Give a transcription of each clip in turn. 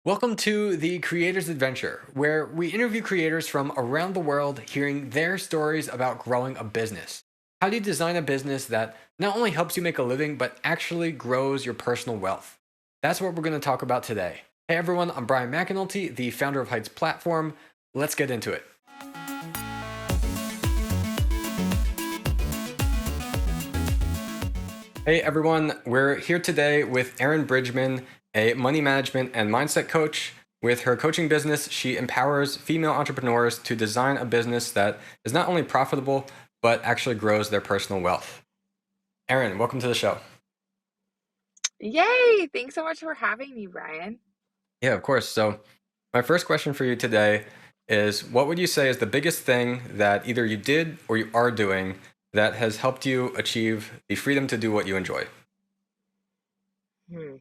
Welcome to the Creator's Adventure, where we interview creators from around the world hearing their stories about growing a business. How do you design a business that not only helps you make a living, but actually grows your personal wealth? That's what we're going to talk about today. Hey everyone, I'm Brian McAnulty, the founder of Heights Platform. Let's get into it. Hey everyone, we're here today with Erinn Bridgman, a money management and mindset coach. With her coaching business, she empowers female entrepreneurs to design a business that is not only profitable, but actually grows their personal wealth. Erinn, welcome to the show. Yay! Thanks so much for having me, Brian. Yeah, of course. So, my first question for you today is what would you say is the biggest thing that either you did or you are doing that has helped you achieve the freedom to do what you enjoy? Hmm.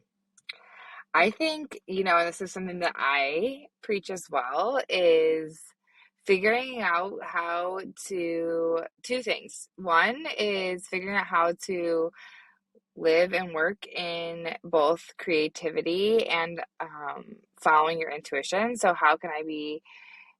I think, and this is something that I preach as well, is figuring out how to two things. One is figuring out how to live and work in both creativity and following your intuition. So, how can I be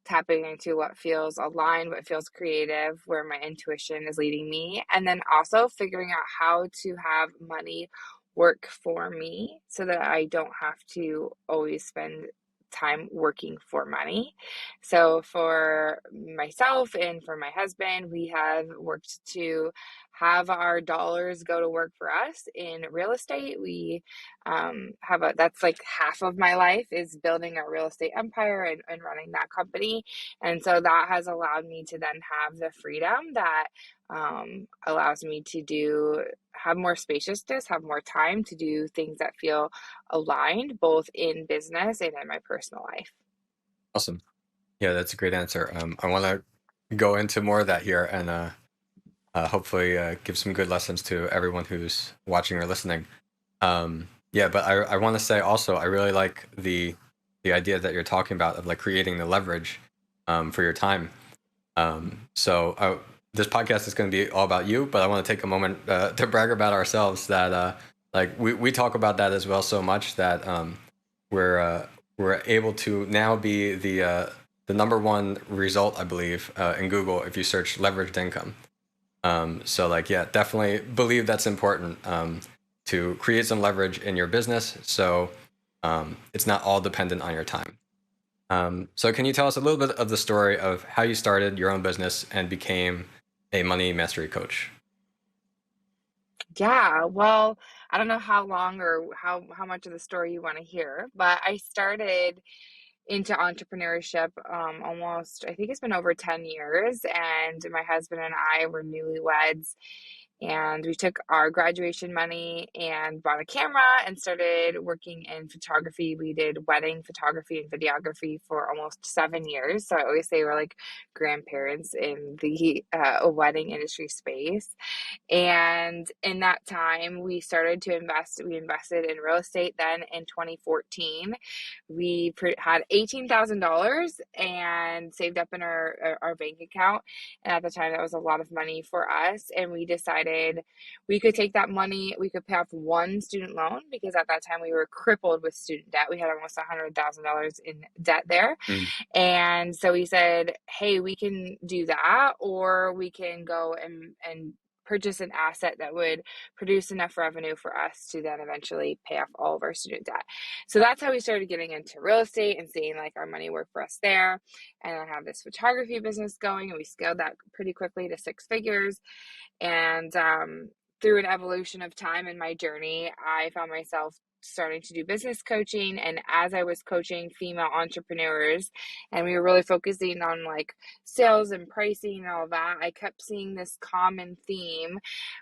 tapping into what feels aligned, what feels creative, where my intuition is leading me, and then also figuring out how to have money work for me so that I don't have to always spend time working for money. So for myself and for my husband, we have worked to have our dollars go to work for us in real estate. We have a that's like half of my life is building a real estate empire and running that company. And so that has allowed me to then have the freedom that allows me to have more spaciousness, have more time to do things that feel aligned both in business and in my personal life. Awesome. Yeah, that's a great answer. I want to go into more of that here and hopefully give some good lessons to everyone who's watching or listening. Yeah, but I want to say also I really like the idea that you're talking about of like creating the leverage for your time. This podcast is going to be all about you, but I want to take a moment to brag about ourselves that like we talk about that as well so much that we're uh, we're able to now be the number one result I believe in Google if you search leveraged income. So like, yeah, definitely believe that's important to create some leverage in your business. So it's not all dependent on your time. So can you tell us a little bit of the story of how you started your own business and became a money mastery coach? Yeah, well, I don't know how long or how much of the story you want to hear, but I started into entrepreneurship almost, I think it's been over 10 years, and my husband and I were newlyweds, and we took our graduation money and bought a camera and started working in photography. We did wedding photography and videography for almost 7 years. So I always say we're like grandparents in the wedding industry space. And in that time, we started to invest. We invested in real estate then in 2014. We had $18,000 and saved up in our bank account. And at the time, that was a lot of money for us. And we decided we could take that money, we could pay off one student loan because at that time we were crippled with student debt. We had almost $100,000 in debt there. Mm. And so we said, hey, we can do that, or we can go and purchase an asset that would produce enough revenue for us to then eventually pay off all of our student debt. So that's how we started getting into real estate and seeing like our money work for us there. And I have this photography business going, and we scaled that pretty quickly to six figures. And through an evolution of time in my journey, I found myself starting to do business coaching. And as I was coaching female entrepreneurs, and we were really focusing on like sales and pricing and all that, I kept seeing this common theme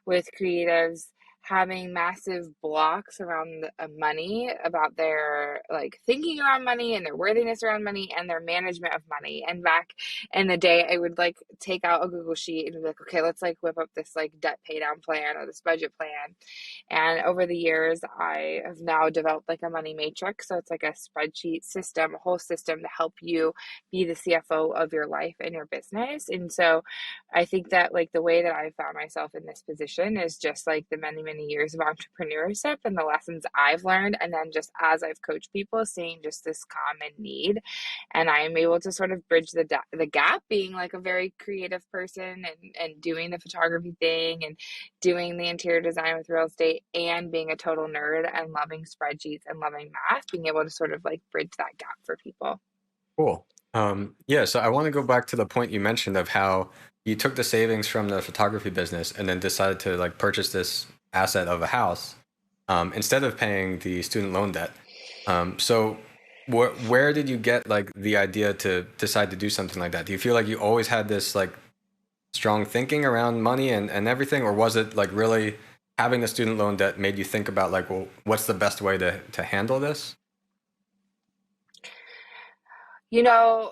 with creatives having massive blocks around money, about their like thinking around money and their worthiness around money and their management of money. And back in the day, I would like take out a Google sheet and be like, okay, let's like whip up this like debt pay down plan or this budget plan. And over the years, I have now developed like a money matrix. So it's like a spreadsheet system, a whole system to help you be the CFO of your life and your business. And so I think that like the way that I found myself in this position is just like the many years of entrepreneurship and the lessons I've learned. And then just as I've coached people, seeing just this common need. And I am able to sort of bridge the gap, being like a very creative person and doing the photography thing and doing the interior design with real estate and being a total nerd and loving spreadsheets and loving math, being able to sort of like bridge that gap for people. Cool. Yeah, so I want to go back to the point you mentioned of how you took the savings from the photography business and then decided to like purchase this asset of a house instead of paying the student loan debt. So where did you get like the idea to decide to do something like that? Do you feel like you always had this like strong thinking around money and everything, or was it like really having the student loan debt made you think about like, well, what's the best way to handle this? You know,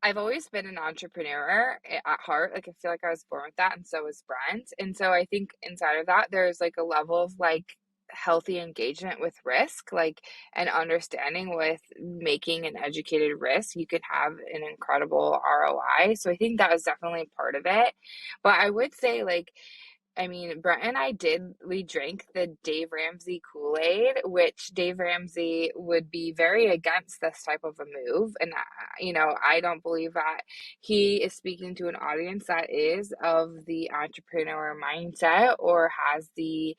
I've always been an entrepreneur at heart. Like I feel like I was born with that, and so was Brent. And so I think inside of that, there's like a level of like healthy engagement with risk, like an understanding with making an educated risk. You can have an incredible ROI. So I think that was definitely part of it. But I would say like I mean, Brent and I did, we drank the Dave Ramsey Kool-Aid, which Dave Ramsey would be very against this type of a move. And, I don't believe that he is speaking to an audience that is of the entrepreneur mindset or has the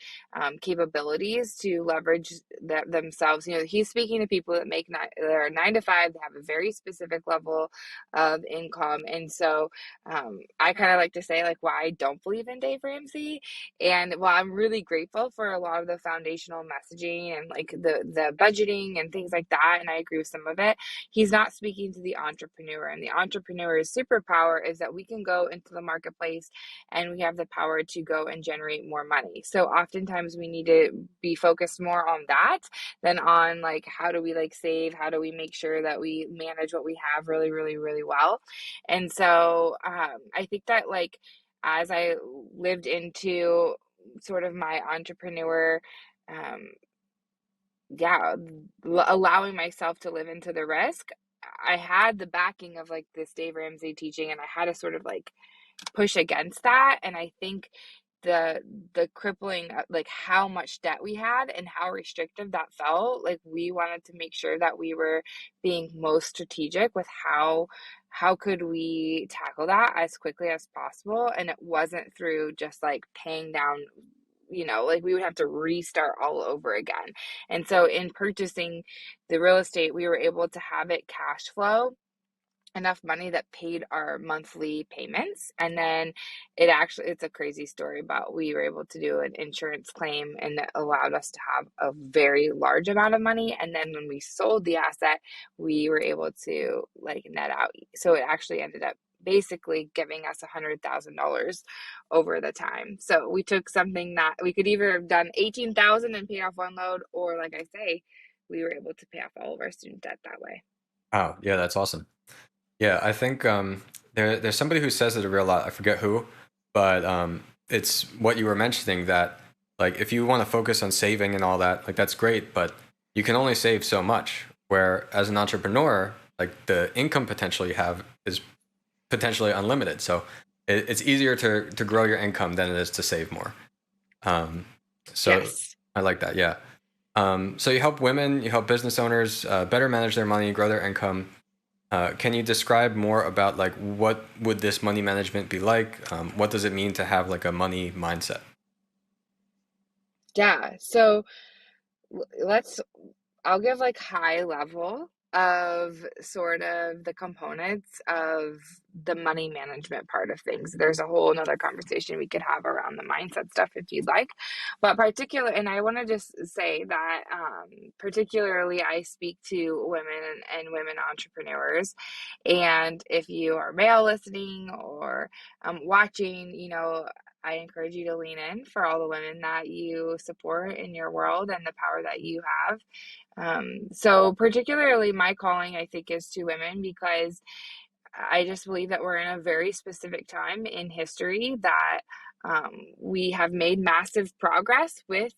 capabilities to leverage themselves. He's speaking to people that make they're 9 to 5, they have a very specific level of income. And so, I kind of like to say like why I don't believe in Dave Ramsey. And while I'm really grateful for a lot of the foundational messaging and like the budgeting and things like that, and I agree with some of it, he's not speaking to the entrepreneur. And the entrepreneur's superpower is that we can go into the marketplace and we have the power to go and generate more money. So oftentimes we need to be focused more on that than on like how do we like save, how do we make sure that we manage what we have really, really, really well. And so I think that like as I lived into sort of my entrepreneur, um, yeah, allowing myself to live into the risk, I had the backing of like this Dave Ramsey teaching, and I had to sort of like push against that. And I think the crippling like how much debt we had and how restrictive that felt, like we wanted to make sure that we were being most strategic with how could we tackle that as quickly as possible. And it wasn't through just like paying down, like we would have to restart all over again. And so in purchasing the real estate, we were able to have it cash flow enough money that paid our monthly payments. And then it's a crazy story about we were able to do an insurance claim, and that allowed us to have a very large amount of money. And then when we sold the asset, we were able to like net out. So it actually ended up basically giving us $100,000 over the time. So we took something that we could either have done 18,000 and paid off one load, or like I say, we were able to pay off all of our student debt that way. Oh, yeah, that's awesome. Yeah, I think there's somebody who says it a real lot. I forget who, but it's what you were mentioning that like if you want to focus on saving and all that, like that's great, but you can only save so much. Where as an entrepreneur, like the income potential you have is potentially unlimited. So it's easier to grow your income than it is to save more. So Yes. I like that. Yeah. So you help women, you help business owners better manage their money, grow their income. Can you describe more about like what would this money management be like? What does it mean to have like a money mindset? Yeah. So let's I'll give like high level of sort of the components of the money management part of things. There's a whole another conversation we could have around the mindset stuff if you'd like. But and I want to just say that particularly I speak to women and women entrepreneurs. And if you are male listening or watching, I encourage you to lean in for all the women that you support in your world and the power that you have. So particularly my calling, I think, is to women because I just believe that we're in a very specific time in history that we have made massive progress with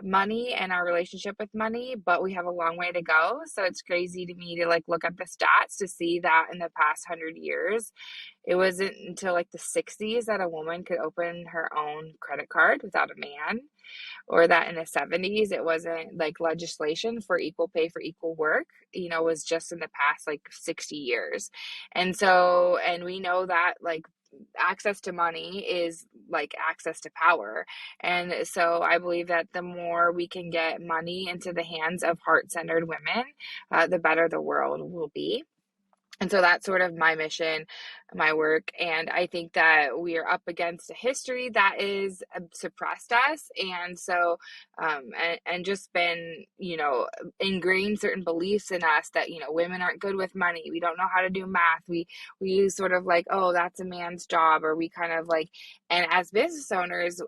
money and our relationship with money, but we have a long way to go. So it's crazy to me to like look at the stats to see that in the past 100 years, it wasn't until like the 60s that a woman could open her own credit card without a man, or that in the 70s it wasn't like legislation for equal pay for equal work, was just in the past like 60 years. And so, and we know that like access to money is like access to power. And so I believe that the more we can get money into the hands of heart-centered women, the better the world will be. And so that's sort of my mission, my work. And I think that we are up against a history that is suppressed us. And so, and just been, ingrained certain beliefs in us that, women aren't good with money. We don't know how to do math. We use sort of like, oh, that's a man's job, or we kind of like, and as business owners,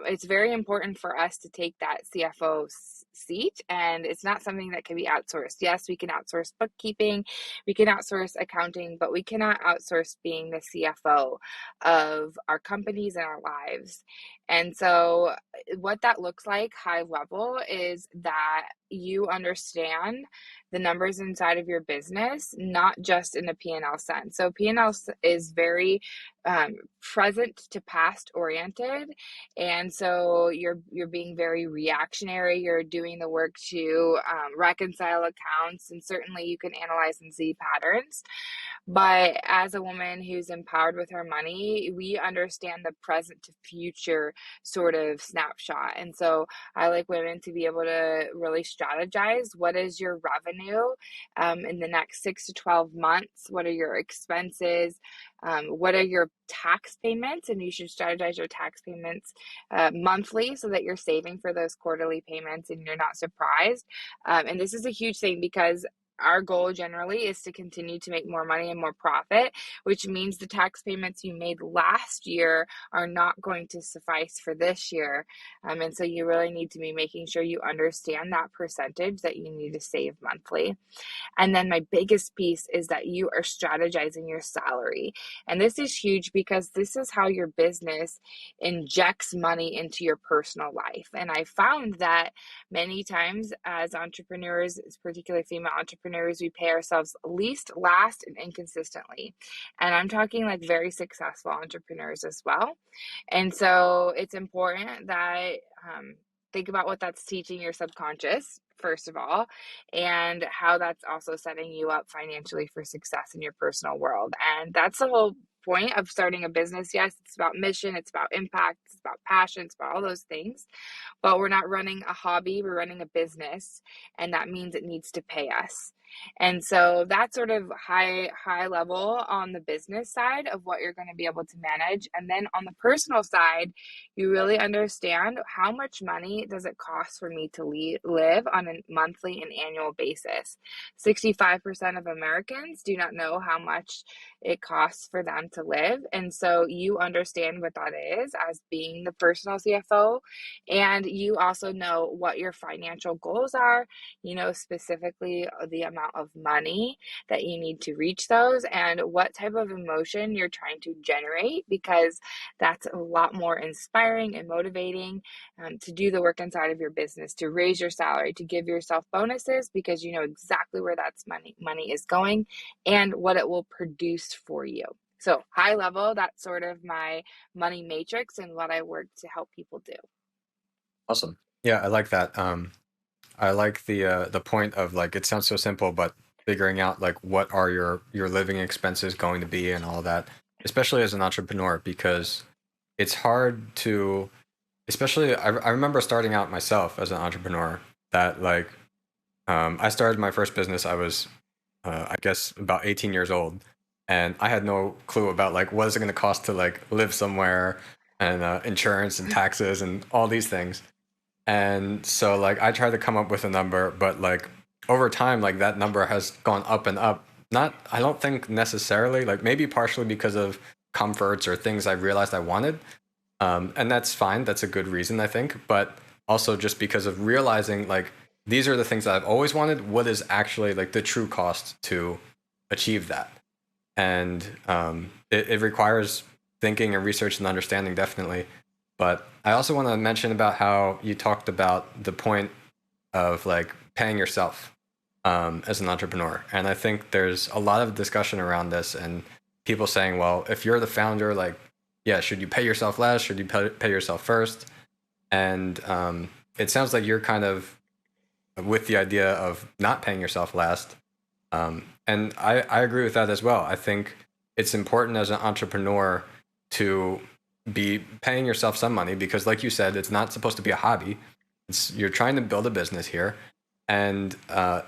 it's very important for us to take that CFO seat. And it's not something that can be outsourced. Yes, we can outsource bookkeeping, we can outsource accounting, but we cannot outsource being the CFO of our companies and our lives. And so, what that looks like, high level, is that you understand the numbers inside of your business, not just in a P&L sense. So, P&L is very present to past oriented, and so you're being very reactionary. You're doing the work to reconcile accounts, and certainly you can analyze and see patterns. But as a woman who's empowered with her money, we understand the present to future sort of snapshot. And so I like women to be able to really strategize. What is your revenue in the next 6 to 12 months? What are your expenses? What are your tax payments? And you should strategize your tax payments monthly so that you're saving for those quarterly payments and you're not surprised. And this is a huge thing because our goal generally is to continue to make more money and more profit, which means the tax payments you made last year are not going to suffice for this year. And so you really need to be making sure you understand that percentage that you need to save monthly. And then my biggest piece is that you are strategizing your salary. And this is huge because this is how your business injects money into your personal life. And I found that many times as entrepreneurs, particularly female entrepreneurs, we pay ourselves least, last, and inconsistently. And I'm talking like very successful entrepreneurs as well. And so it's important that think about what that's teaching your subconscious, first of all, and how that's also setting you up financially for success in your personal world. And that's the whole point of starting a business. Yes, it's about mission, it's about impact, it's about passion, it's about all those things. But we're not running a hobby, we're running a business, and that means it needs to pay us. And so that's sort of high level on the business side of what you're going to be able to manage. And then on the personal side, you really understand how much money does it cost for me to live on a monthly and annual basis. 65% of Americans do not know how much it costs for them to live. And so you understand what that is as being the personal CFO, and you also know what your financial goals are, specifically the amount of money that you need to reach those and what type of emotion you're trying to generate, because that's a lot more inspiring and motivating to do the work inside of your business, to raise your salary, to give yourself bonuses because you know exactly where that's money is going and what it will produce for you. So high level, that's sort of my money matrix and what I work to help people do. Awesome. Yeah, I like that. I like the point of like it sounds so simple, but figuring out like what are your living expenses going to be and all that, especially as an entrepreneur, because it's hard to, especially I remember starting out myself as an entrepreneur that like I started my first business. I was I guess about 18 years old, and I had no clue about like what is it going to cost to like live somewhere and insurance and taxes and all these things. And so like I tried to come up with a number, but like over time, like that number has gone up and up. Not, I don't think necessarily, like maybe partially because of comforts or things I realized I wanted. And that's fine. That's a good reason, I think. But also just because of realizing like these are the things that I've always wanted. What is actually like the true cost to achieve that? And it requires thinking and research and understanding, definitely. But I also want to mention about how you talked about the point of like paying yourself as an entrepreneur. And I think there's a lot of discussion around this and people saying, well, if you're the founder, like, yeah, should you pay yourself last? Should you pay yourself first? And it sounds like you're kind of with the idea of not paying yourself last. And I agree with that as well. I think it's important as an entrepreneur to be paying yourself some money because, like you said, it's not supposed to be a hobby. You're trying to build a business here, and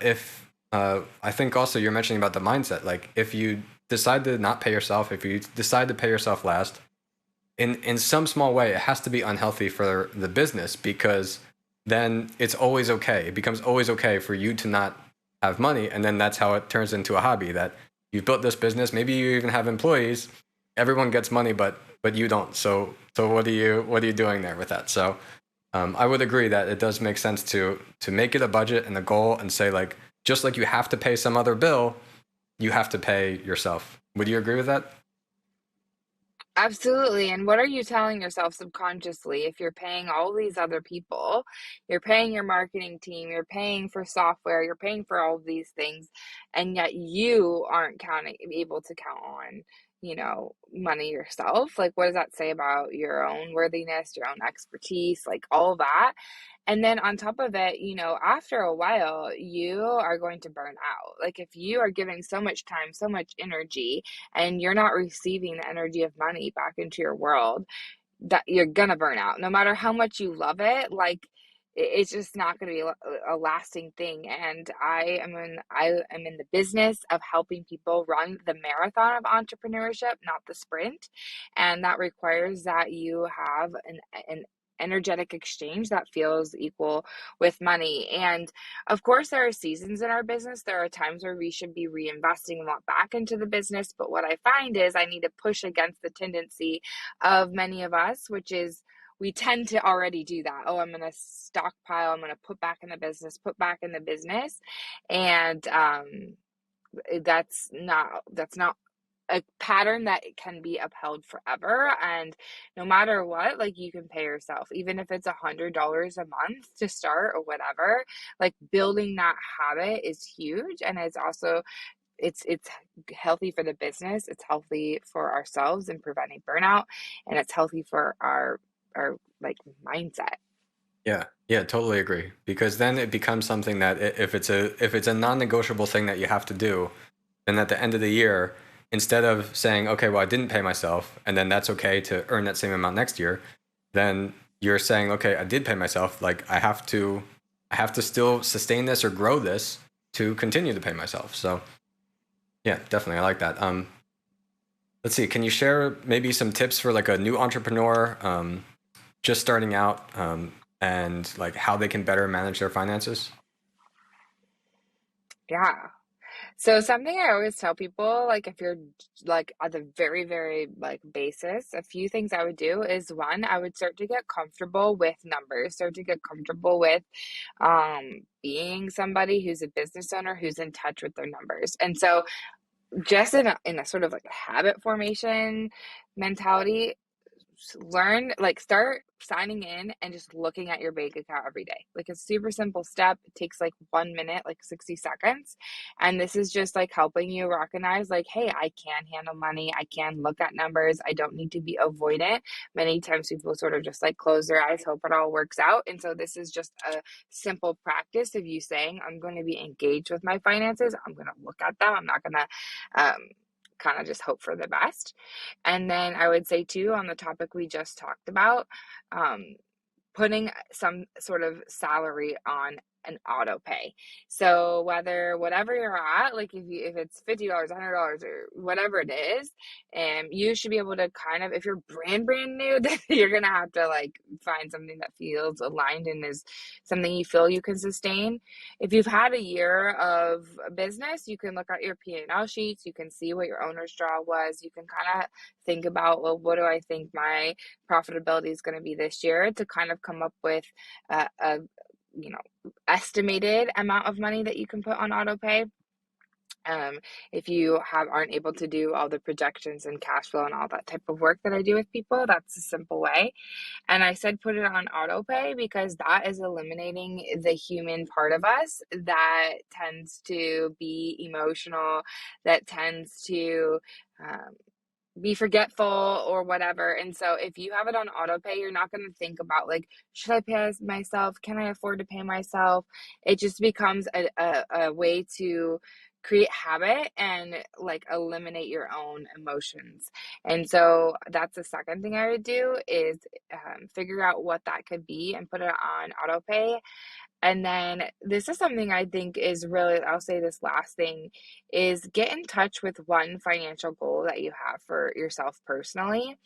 if I think also you're mentioning about the mindset, like if you decide to not pay yourself, if you decide to pay yourself last, in some small way, it has to be unhealthy for the business because then it's always okay. It becomes always okay for you to not have money, and then that's how it turns into a hobby. That you've built this business. Maybe you even have employees. Everyone gets money, but you don't. So what are you doing there with that? So I would agree that it does make sense to make it a budget and a goal and say like just like you have to pay some other bill, you have to pay yourself. Would you agree with that? Absolutely. And what are you telling yourself subconsciously if you're paying all these other people? You're paying your marketing team, you're paying for software, you're paying for all of these things, and yet you aren't able to count on, money yourself. Like, what does that say about your own worthiness, your own expertise, like all that? And then on top of it, after a while, you are going to burn out. Like if you are giving so much time, so much energy, and you're not receiving the energy of money back into your world, that you're gonna burn out. No matter how much you love it, like it's just not going to be a lasting thing. And I am in the business of helping people run the marathon of entrepreneurship, not the sprint. And that requires that you have an energetic exchange that feels equal with money. And of course, there are seasons in our business. There are times where we should be reinvesting a lot back into the business. But what I find is I need to push against the tendency of many of us, which is we tend to already do that. Oh, I'm going to stockpile. I'm going to put back in the business, put back in the business. And that's not a pattern that can be upheld forever. And no matter what, like you can pay yourself, even if it's $100 a month to start or whatever, like building that habit is huge. And it's also, it's healthy for the business. It's healthy for ourselves and preventing burnout. And it's healthy for our like mindset. Yeah, yeah, totally agree. Because then it becomes something that if it's a non-negotiable thing that you have to do, then at the end of the year, instead of saying, okay, well, I didn't pay myself, and then that's okay to earn that same amount next year, then you're saying, okay, I did pay myself. Like I have to still sustain this or grow this to continue to pay myself. So yeah, definitely, I like that. Let's see, can you share maybe some tips for like a new entrepreneur just starting out and like how they can better manage their finances? Yeah. So something I always tell people, like if you're like at the very, very like basis, a few things I would do is one, I would start to get comfortable with numbers, start to get comfortable with being somebody who's a business owner who's in touch with their numbers. And so just in a sort of like a habit formation mentality, learn, like start signing in and just looking at your bank account every day. Like a super simple step. It takes like 1 minute, like 60 seconds. And this is just like helping you recognize like, hey, I can handle money. I can look at numbers. I don't need to be avoidant. Many times people sort of just like close their eyes, hope it all works out. And so this is just a simple practice of you saying, I'm going to be engaged with my finances. I'm going to look at them. I'm not going to kind of just hope for the best. And then I would say too, on the topic we just talked about, um, putting some sort of salary on an auto pay. So whatever you're at, like if it's $50, $100 or whatever it is, you should be able to kind of, if you're brand new, then you're gonna have to like find something that feels aligned and is something you feel you can sustain. If you've had a year of business, you can look at your P&L sheets, you can see what your owner's draw was, you can kind of think about, well, what do I think my profitability is going to be this year, to kind of come up with a estimated amount of money that you can put on auto pay. Um, if you aren't able to do all the projections and cash flow and all that type of work that I do with people, that's a simple way. And I said put it on auto pay because that is eliminating the human part of us that tends to be emotional, that tends to um, be forgetful or whatever. And so if you have it on auto pay, you're not going to think about like, should I pay myself? Can I afford to pay myself? It just becomes a way to create habit and like eliminate your own emotions. And so that's the second thing I would do is figure out what that could be and put it on auto pay. And then this is something I think is really, I'll say this last thing is get in touch with one financial goal that you have for yourself personally.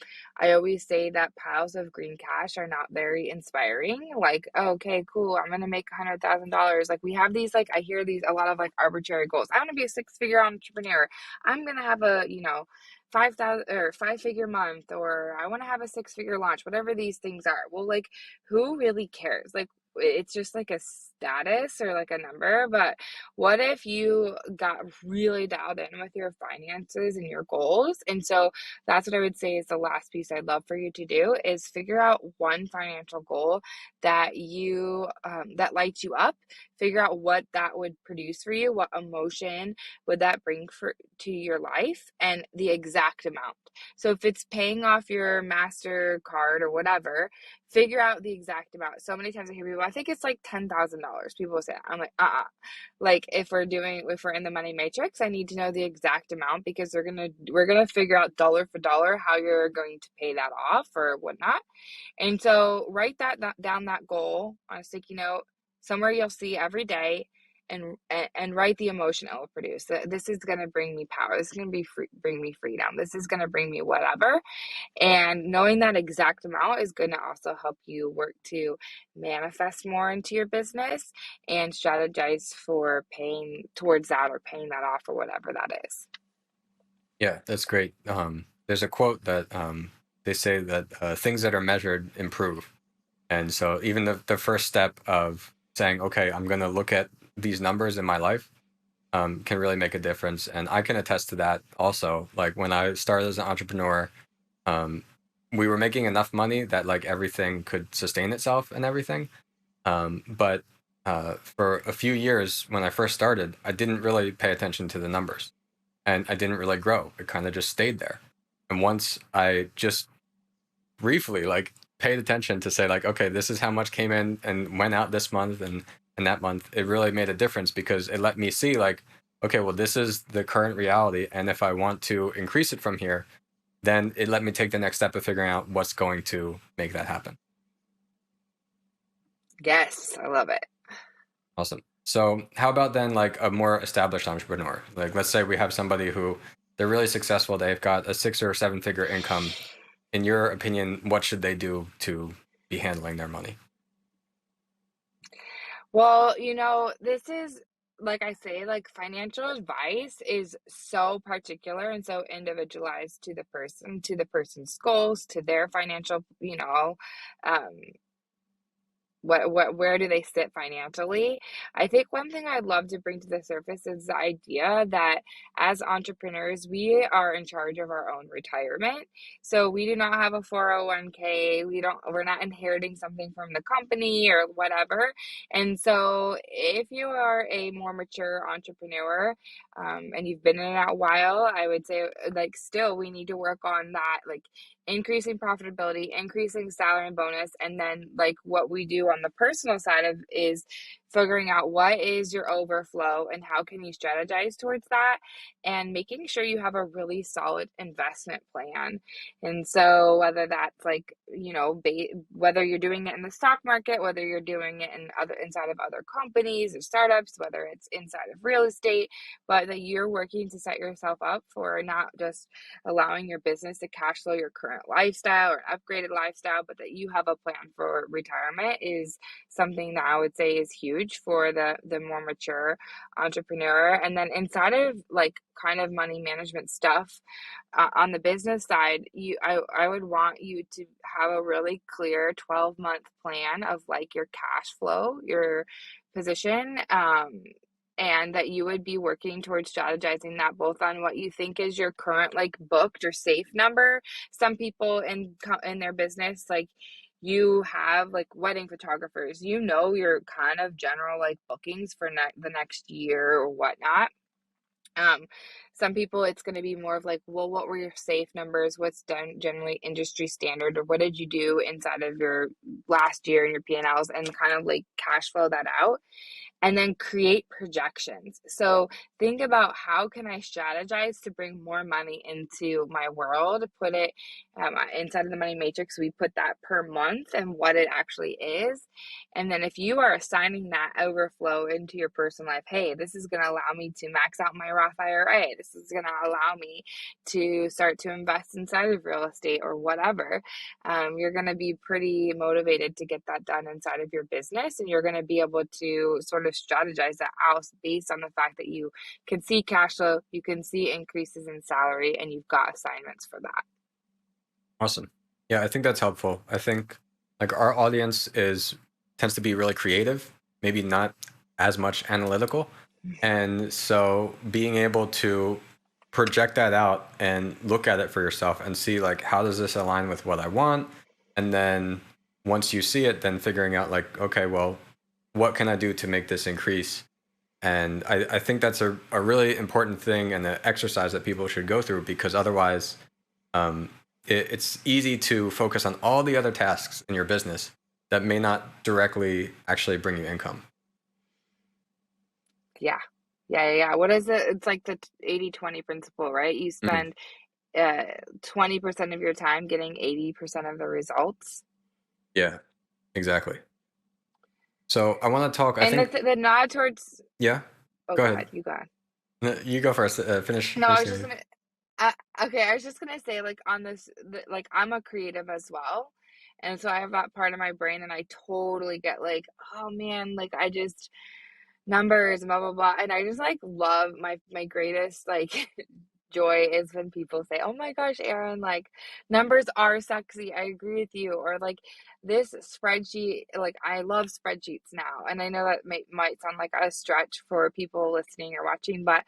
I always say that piles of green cash are not very inspiring. Like, oh, okay, cool, I'm gonna make $100,000. Like we have these, like I hear these a lot of like arbitrary goals. I want to be a six-figure entrepreneur. I'm gonna have a, 5,000 or five-figure month, or I want to have a six-figure launch, whatever these things are. Well, like who really cares? Like it's just like a status or like a number. But what if you got really dialed in with your finances and your goals? And so that's what I would say is the last piece I'd love for you to do is figure out one financial goal that you that lights you up. Figure out what that would produce for you, what emotion would that bring for to your life, and the exact amount. So if it's paying off your MasterCard or whatever, figure out the exact amount. So many times I hear people, I think it's like $10,000. People will say, that. I'm like, Like if we're in the money matrix, I need to know the exact amount because we're gonna figure out dollar for dollar how you're going to pay that off or whatnot. And so write down that goal on a sticky note somewhere you'll see every day. And write the emotion it will produce. This is going to bring me power. This is going to bring me freedom. This is going to bring me whatever. And knowing that exact amount is going to also help you work to manifest more into your business and strategize for paying towards that or paying that off or whatever that is. Yeah, that's great. There's a quote that they say that things that are measured improve. And so even the first step of saying, okay, I'm going to look at these numbers in my life can really make a difference. And I can attest to that also. Like when I started as an entrepreneur, um, we were making enough money that like everything could sustain itself and everything. But for a few years when I first started, I didn't really pay attention to the numbers and I didn't really grow. It kind of just stayed there. And once I just briefly like paid attention to say like, okay, this is how much came in and went out this month and that month, it really made a difference because it let me see like, okay, well, this is the current reality. And if I want to increase it from here, then it let me take the next step of figuring out what's going to make that happen. Yes, I love it. Awesome. So how about then like a more established entrepreneur? Like let's say we have somebody who they're really successful, they've got a 6 or 7 figure income. In your opinion, what should they do to be handling their money? Well, this is like I say, like financial advice is so particular and so individualized to the person's goals, to their financial, um, where do they sit financially. I think one thing I'd love to bring to the surface is the idea that as entrepreneurs we are in charge of our own retirement. So we do not have a 401k. We're not inheriting something from the company or whatever. And so if you are a more mature entrepreneur, and you've been in it a while, I would say like still we need to work on that, like increasing profitability, increasing salary and bonus. And then like what we do on the personal side of is figuring out what is your overflow and how can you strategize towards that, and making sure you have a really solid investment plan. And so whether that's like, whether you're doing it in the stock market, whether you're doing it inside of other companies or startups, whether it's inside of real estate, but that you're working to set yourself up for not just allowing your business to cash flow your current lifestyle or upgraded lifestyle, but that you have a plan for retirement is something that I would say is huge for the more mature entrepreneur. And then inside of like kind of money management stuff, on the business side, I would want you to have a really clear 12-month plan of like your cash flow, your position, and that you would be working towards strategizing that both on what you think is your current like booked or safe number. Some people in their business, like, you have like wedding photographers, you know, your kind of general like bookings for the next year or whatnot. um, some people, it's going to be more of like, well, what were your safe numbers? What's done generally industry standard, or what did you do inside of your last year and your P&Ls, and kind of like cash flow that out, and then create projections. So think about, how can I strategize to bring more money into my world, put it inside of the money matrix. We put that per month and what it actually is. And then if you are assigning that overflow into your personal life, hey, this is going to allow me to max out my Roth IRA. This is going to allow me to start to invest inside of real estate or whatever. You're going to be pretty motivated to get that done inside of your business. And you're going to be able to sort of strategize that out based on the fact that you can see cash flow, you can see increases in salary, and you've got assignments for that. Awesome. Yeah, I think that's helpful. I think like our audience is tends to be really creative, maybe not as much analytical. And so being able to project that out and look at it for yourself and see like, how does this align with what I want? And then once you see it, then figuring out like, okay, well, what can I do to make this increase? And I think that's a really important thing and an exercise that people should go through, because otherwise um, it's easy to focus on all the other tasks in your business that may not directly actually bring you income. Yeah. Yeah. What is it? It's like the 80/20 principle, right? You Mhm. spend 20% of your time getting 80% of the results. Yeah, exactly. So I want to talk, I And think, the nod towards, yeah, oh, go go ahead. ahead, you go ahead. No, you go first. No, I Finish was just your. gonna, okay, I was just gonna say, like, on this, like, I'm a creative as well. And so I have that part of my brain, and I totally get like, oh man, like, I just, numbers, blah blah blah. And I just like love my greatest like joy is when people say, "Oh my gosh, Erinn, like, numbers are sexy. I agree with you." Or like, this spreadsheet, like, I love spreadsheets now. And I know that might sound like a stretch for people listening or watching, but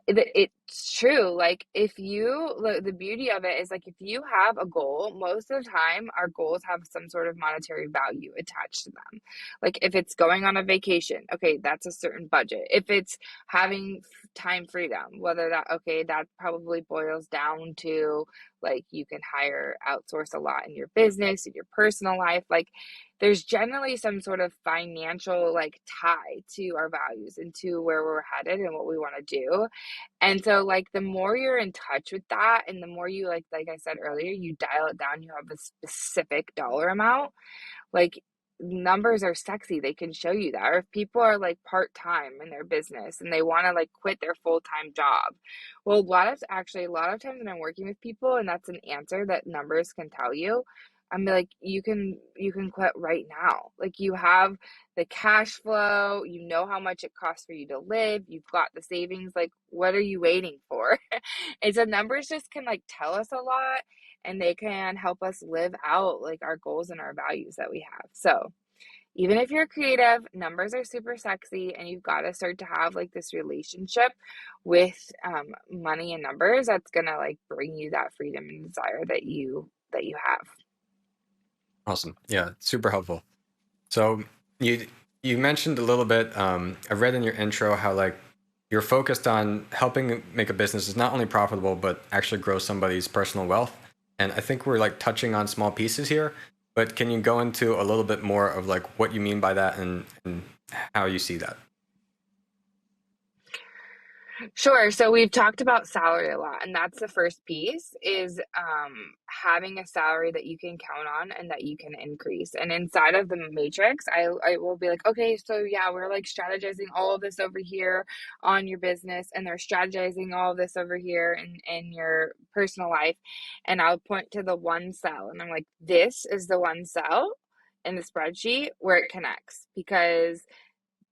it's true. Like, if you, the beauty of it is, like, if you have a goal, most of the time our goals have some sort of monetary value attached to them. Like, if it's going on a vacation, okay, that's a certain budget. If it's having time freedom, whether that, okay, that probably boils down to, like, you can outsource a lot in your business, in your personal life. Like, there's generally some sort of financial like tie to our values and to where we're headed and what we want to do. And so, like, the more you're in touch with that, and the more you, like I said earlier, you dial it down, you have a specific dollar amount, like, numbers are sexy. They can show you that. Or if people are like part-time in their business and they want to like quit their full-time job. Well, a lot of times when I'm working with people and that's an answer that numbers can tell you, I'm like, you can quit right now. Like, you have the cash flow, you know how much it costs for you to live, you've got the savings, like, what are you waiting for? And so numbers just can like tell us a lot, and they can help us live out like our goals and our values that we have. So, even if you're creative, numbers are super sexy, and you've got to start to have like this relationship with money and numbers that's gonna like bring you that freedom and desire that you have. Awesome. Yeah, super helpful. So you you mentioned a little bit. I read in your intro how like you're focused on helping make a business is not only profitable but actually grow somebody's personal wealth. And I think we're like touching on small pieces here. But can you go into a little bit more of like what you mean by that and how you see that? Sure. So we've talked about salary a lot, and that's the first piece is having a salary that you can count on and that you can increase. And inside of the matrix, I will be like, okay, so yeah, we're like strategizing all of this over here on your business, and they're strategizing all of this over here in your personal life. And I'll point to the one cell, and I'm like, this is the one cell in the spreadsheet where it connects, because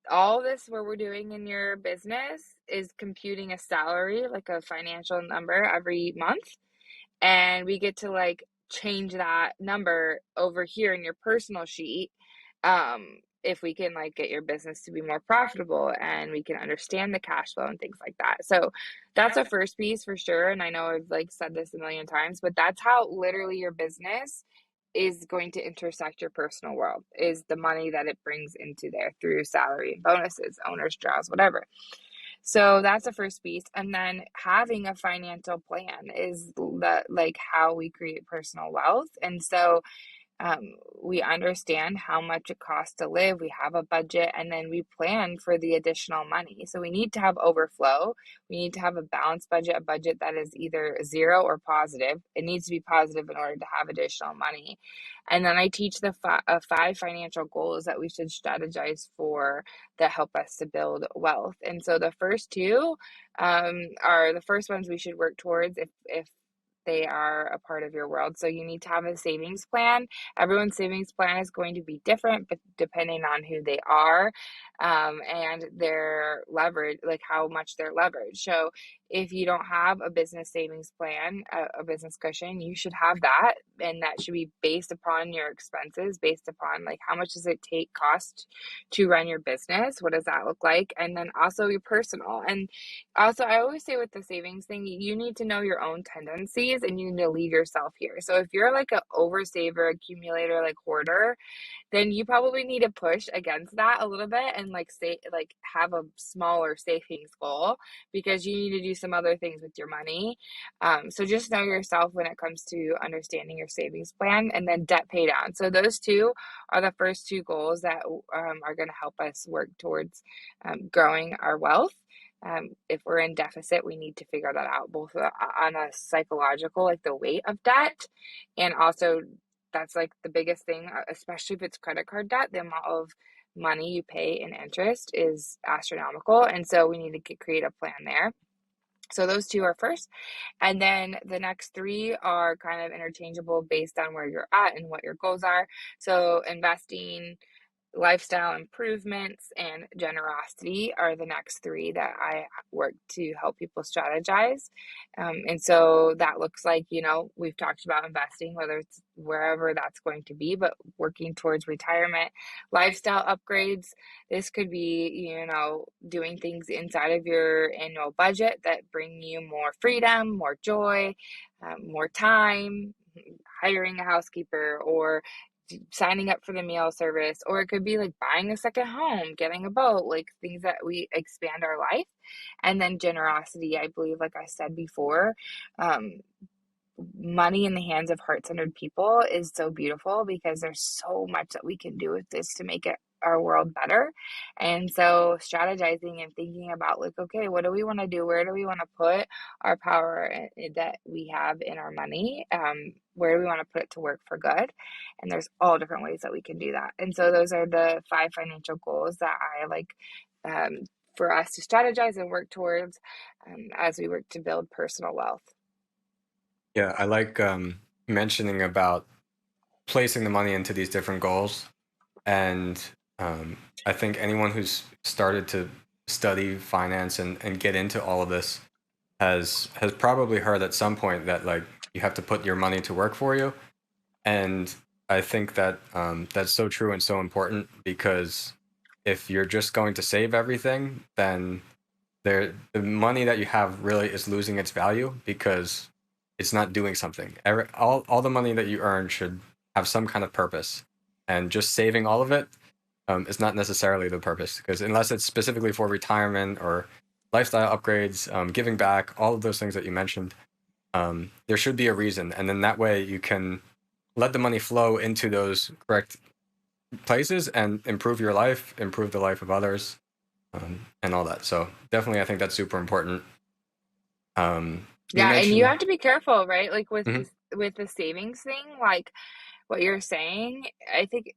all this what we're doing in your business is computing a salary, like a financial number every month. And we get to like change that number over here in your personal sheet, if we can like get your business to be more profitable and we can understand the cash flow and things like that. So that's a first piece for sure. And I know I've like said this a million times, but that's how literally your business is going to intersect your personal world, is the money that it brings into there through salary and bonuses, owners draws, whatever. So that's the first piece. And then having a financial plan is the like how we create personal wealth. And so we understand how much it costs to live. We have a budget and then we plan for the additional money. So we need to have overflow. We need to have a balanced budget, a budget that is either zero or positive. It needs to be positive in order to have additional money. And then I teach the five financial goals that we should strategize for that help us to build wealth. And so the first two are the first ones we should work towards if they are a part of your world. So you need to have a savings plan. Everyone's savings plan is going to be different, but depending on who they are, and their leverage, like how much they're leveraged. So if you don't have a business savings plan, a business cushion, you should have that. And that should be based upon your expenses, based upon like how much does it take cost to run your business? What does that look like? And then also your personal. And also, I always say with the savings thing, you need to know your own tendencies and you need to lead yourself here. So if you're like an oversaver, accumulator, like hoarder, then you probably need to push against that a little bit and like say like have a smaller savings goal because you need to do some other things with your money. So just know yourself when it comes to understanding your savings plan and then debt pay down. So those two are the first two goals that are going to help us work towards growing our wealth. If we're in deficit, we need to figure that out both on a psychological, like the weight of debt, and also that's like the biggest thing, especially if it's credit card debt. The amount of money you pay in interest is astronomical. And so we need to create a plan there. So those two are first. And then the next three are kind of interchangeable based on where you're at and what your goals are. So investing, lifestyle improvements, and generosity are the next three that I work to help people strategize. And so that looks like, we've talked about investing, whether it's wherever that's going to be, but working towards retirement, lifestyle upgrades. This could be, doing things inside of your annual budget that bring you more freedom, more joy, more time, hiring a housekeeper, or signing up for the meal service, or it could be like buying a second home, getting a boat, like things that we expand our life. And then generosity, I believe, like I said before, um, money in the hands of heart-centered people is so beautiful because there's so much that we can do with this to make it our world better. And so strategizing and thinking about like, okay, what do we want to do? Where do we want to put our power that we have in our money? Where do we want to put it to work for good? And there's all different ways that we can do that. And so those are the five financial goals that I like for us to strategize and work towards as we work to build personal wealth. Yeah, I like mentioning about placing the money into these different goals. And I think anyone who's started to study finance and get into all of this has probably heard at some point that like you have to put your money to work for you. And I think that that's so true and so important because if you're just going to save everything, then the money that you have really is losing its value because it's not doing something. All the money that you earn should have some kind of purpose, and just saving all of it is not necessarily the purpose because unless it's specifically for retirement or lifestyle upgrades, giving back, all of those things that you mentioned, there should be a reason, and then that way you can let the money flow into those correct places and improve your life, improve the life of others, and all that. So definitely, I think that's super important. You Yeah, and you mentioned, have to be careful, right? Like with mhm. this with the savings thing, like what you're saying, I think,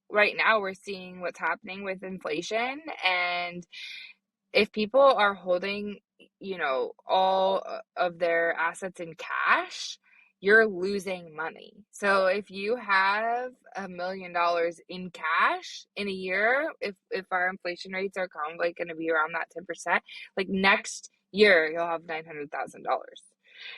right now we're seeing what's happening with inflation. And if people are holding, all of their assets in cash, you're losing money. So if you have $1 million in cash in a year, if our inflation rates are kind of like going to be around that 10%, like next year you'll have $900,000.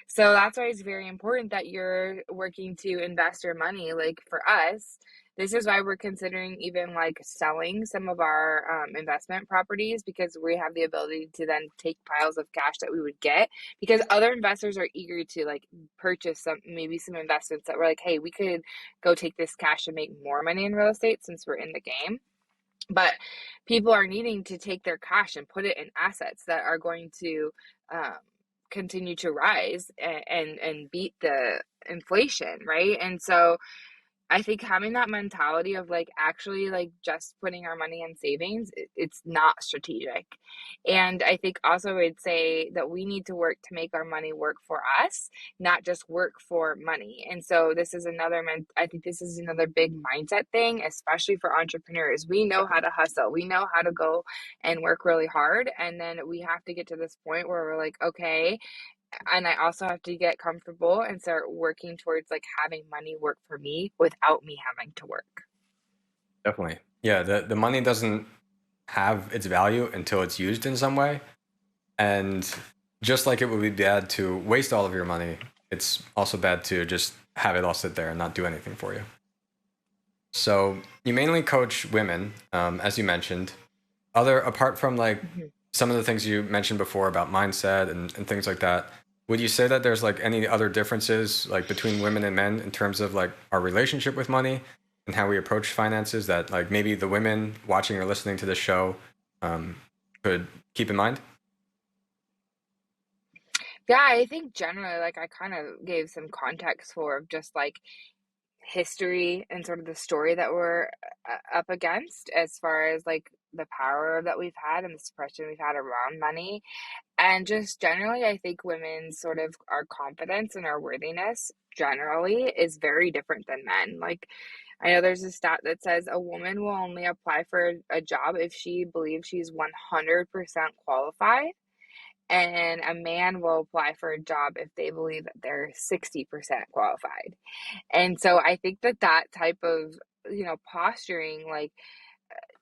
So that's why it's very important that you're working to invest your money. Like for us, this is why we're considering even like selling some of our investment properties, because we have the ability to then take piles of cash that we would get, because other investors are eager to like purchase some, maybe some investments that were like, hey, we could go take this cash and make more money in real estate since we're in the game. But people are needing to take their cash and put it in assets that are going to um, continue to rise and beat the inflation, right? And so I think having that mentality of like actually like just putting our money in savings, it's not strategic. And I think also I'd say that we need to work to make our money work for us, not just work for money. And so this is I think this is another big mindset thing, especially for entrepreneurs. We know how to hustle. We know how to go and work really hard. And then we have to get to this point where we're like, okay, and I also have to get comfortable and start working towards like having money work for me without me having to work. Definitely. Yeah, the money doesn't have its value until it's used in some way. And just like it would be bad to waste all of your money, it's also bad to just have it all sit there and not do anything for you. So you mainly coach women, as you mentioned. Other apart from like Mhm. some of the things you mentioned before about mindset and things like that, would you say that there's like any other differences like between women and men in terms of like our relationship with money and how we approach finances that like maybe the women watching or listening to this show um, could keep in mind? Yeah, I think generally, like I kind of gave some context for just like history and sort of the story that we're up against as far as like the power that we've had and the suppression we've had around money. And just generally, I think women's sort of our confidence and our worthiness generally is very different than men. Like, I know there's a stat that says a woman will only apply for a job if she believes she's 100% qualified, and a man will apply for a job if they believe that they're 60% qualified. And so I think that that type of, posturing, like,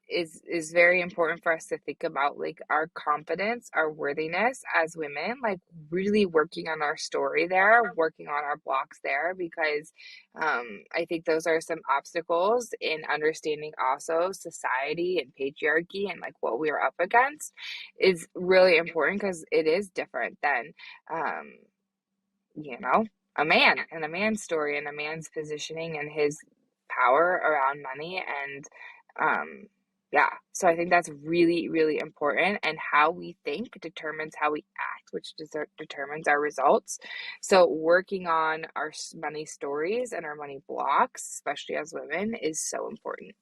is very important for us to think about like our confidence, our worthiness as women, like really working on our story there, working on our blocks there, because I think those are some obstacles in understanding also society and patriarchy and like what we are up against is really important because it is different than um, you know, a man and a man's story and a man's positioning and his power around money. And um, yeah, so I think that's really, really important. And how we think determines how we act, which determines our results. So working on our money stories and our money blocks, especially as women, is so important.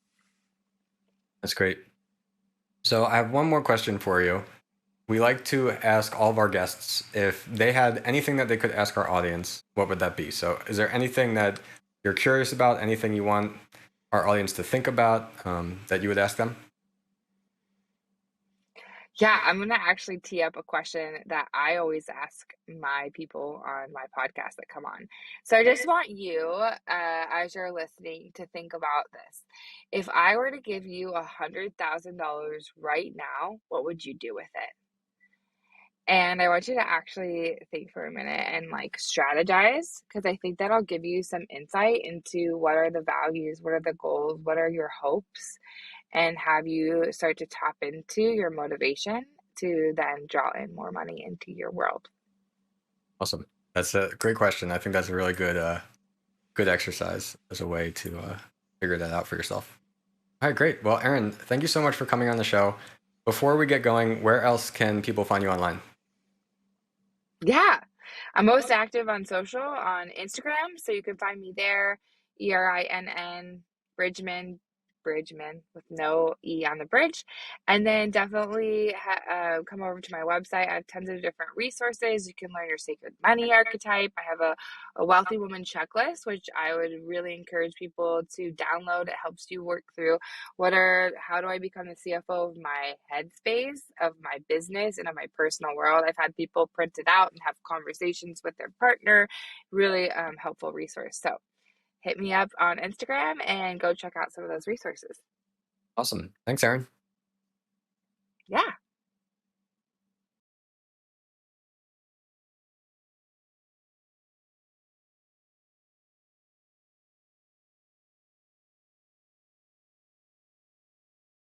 That's great. So I have one more question for you. We like to ask all of our guests if they had anything that they could ask our audience, what would that be? So, is there anything that you're curious about, anything you want our audience to think about that you would ask them? Yeah, I'm gonna actually tee up a question that I always ask my people on my podcast that come on. So I just want you, as you're listening, to think about this. If I were to give you $100,000 right now, what would you do with it? And I want you to actually think for a minute and like strategize, because I think that'll give you some insight into what are the values, what are the goals, what are your hopes, and have you start to tap into your motivation to then draw in more money into your world. Awesome. That's a great question. I think that's a really good exercise as a way to figure that out for yourself. All right, great. Well, Erinn, thank you so much for coming on the show. Before we get going, where else can people find you online? Yeah, I'm most active on social on Instagram, so you can find me there, Erinn Bridgman, Bridgman with no E on the bridge. And then definitely come over to my website. I have tons of different resources. You can learn your sacred money archetype. I have a wealthy woman checklist, which I would really encourage people to download. It helps you work through how do I become the CFO of my headspace, of my business, and of my personal world. I've had people print it out and have conversations with their partner. Really helpful resource. So hit me up on Instagram and go check out some of those resources. Awesome. Thanks, Erinn.